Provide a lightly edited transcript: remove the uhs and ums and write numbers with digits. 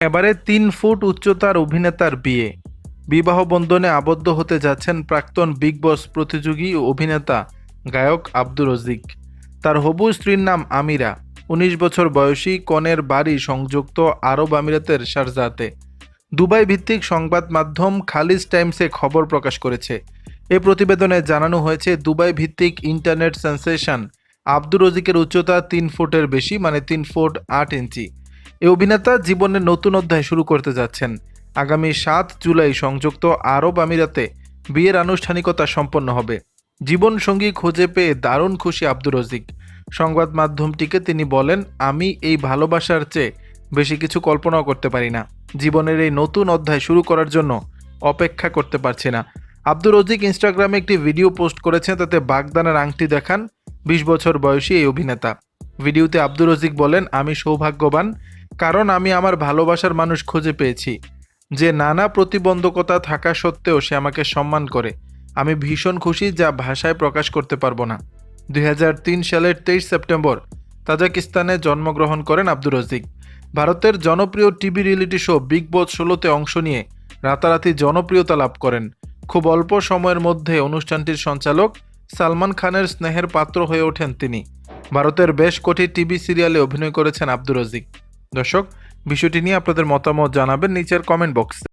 এবারে ৩ ফুট উচ্চতার অভিনেতার বিয়ে। বিবাহ বন্ধনে আবদ্ধ হতে যাচ্ছেন প্রাক্তন বিগ বস প্রতিযোগী ও অভিনেতা গায়ক আব্দুর রজিক। তার হবু স্ত্রীর নাম আমিরা। ১৯ বছর বয়সী কনের বাড়ি সংযুক্ত আরব আমিরাতের শারজাতে। দুবাই ভিত্তিক সংবাদ মাধ্যম খালিজ টাইমসে খবর প্রকাশ করেছে। এ প্রতিবেদনে জানানো হয়েছে, দুবাই ভিত্তিক ইন্টারনেট সেন্সেশন আব্দুর রজিকের উচ্চতা ৩ ফুটের বেশি, মানে ৩ ফুট ৮ ইঞ্চি। এই অভিনেতা জীবনের নতুন অধ্যায় শুরু করতে যাচ্ছেন। আগামী ৭ জুলাই সংযুক্ত আরব আমিরাতে বিয়ের আনুষ্ঠানিকতা সম্পন্ন হবে। জীবনসঙ্গী খুঁজে পেয়ে দারুণ খুশি আব্দুর রজিক। সংবাদ মাধ্যমটিকে তিনি বলেন, আমি এই ভালোবাসার চেয়ে বেশি কিছু কল্পনাও করতে পারি না। জীবনের এই নতুন অধ্যায় শুরু করার জন্য অপেক্ষা করতে পারছি না। আব্দুর রজিক ইনস্টাগ্রামে একটি ভিডিও পোস্ট করেছেন, তাতে বাগদানের আংটি দেখান ২০ বছর বয়সী এই অভিনেতা। ভিডিওতে আব্দুর রজিক বলেন, আমি সৌভাগ্যবান, কারণ আমি আমার ভালোবাসার মানুষ খুঁজে পেয়েছি, যে নানা প্রতিবন্ধকতা থাকা সত্ত্বেও সে আমাকে সম্মান করে। আমি ভীষণ খুশি, যা ভাষায় প্রকাশ করতে পারবো না। ২০০৩ সালের ২৩ সেপ্টেম্বর তাজিকিস্তানে জন্মগ্রহণ করেন আব্দুর রজিক। ভারতের জনপ্রিয় টিভি রিয়েলিটি শো বিগ বস ১৬তে অংশ নিয়ে রাতারাতি জনপ্রিয়তা লাভ করেন। খুব অল্প সময়ের মধ্যে অনুষ্ঠানটির সঞ্চালক সালমান খানের স্নেহের পাত্র হয়ে ওঠেন তিনি। ভারতের বেশ কটি টিভি সিরিয়ালে অভিনয় করেছেন আব্দুর রজিক। দর্শক, বিষয়টি নিয়ে আপনাদের মতামত জানাবেন নিচের কমেন্ট বক্সে।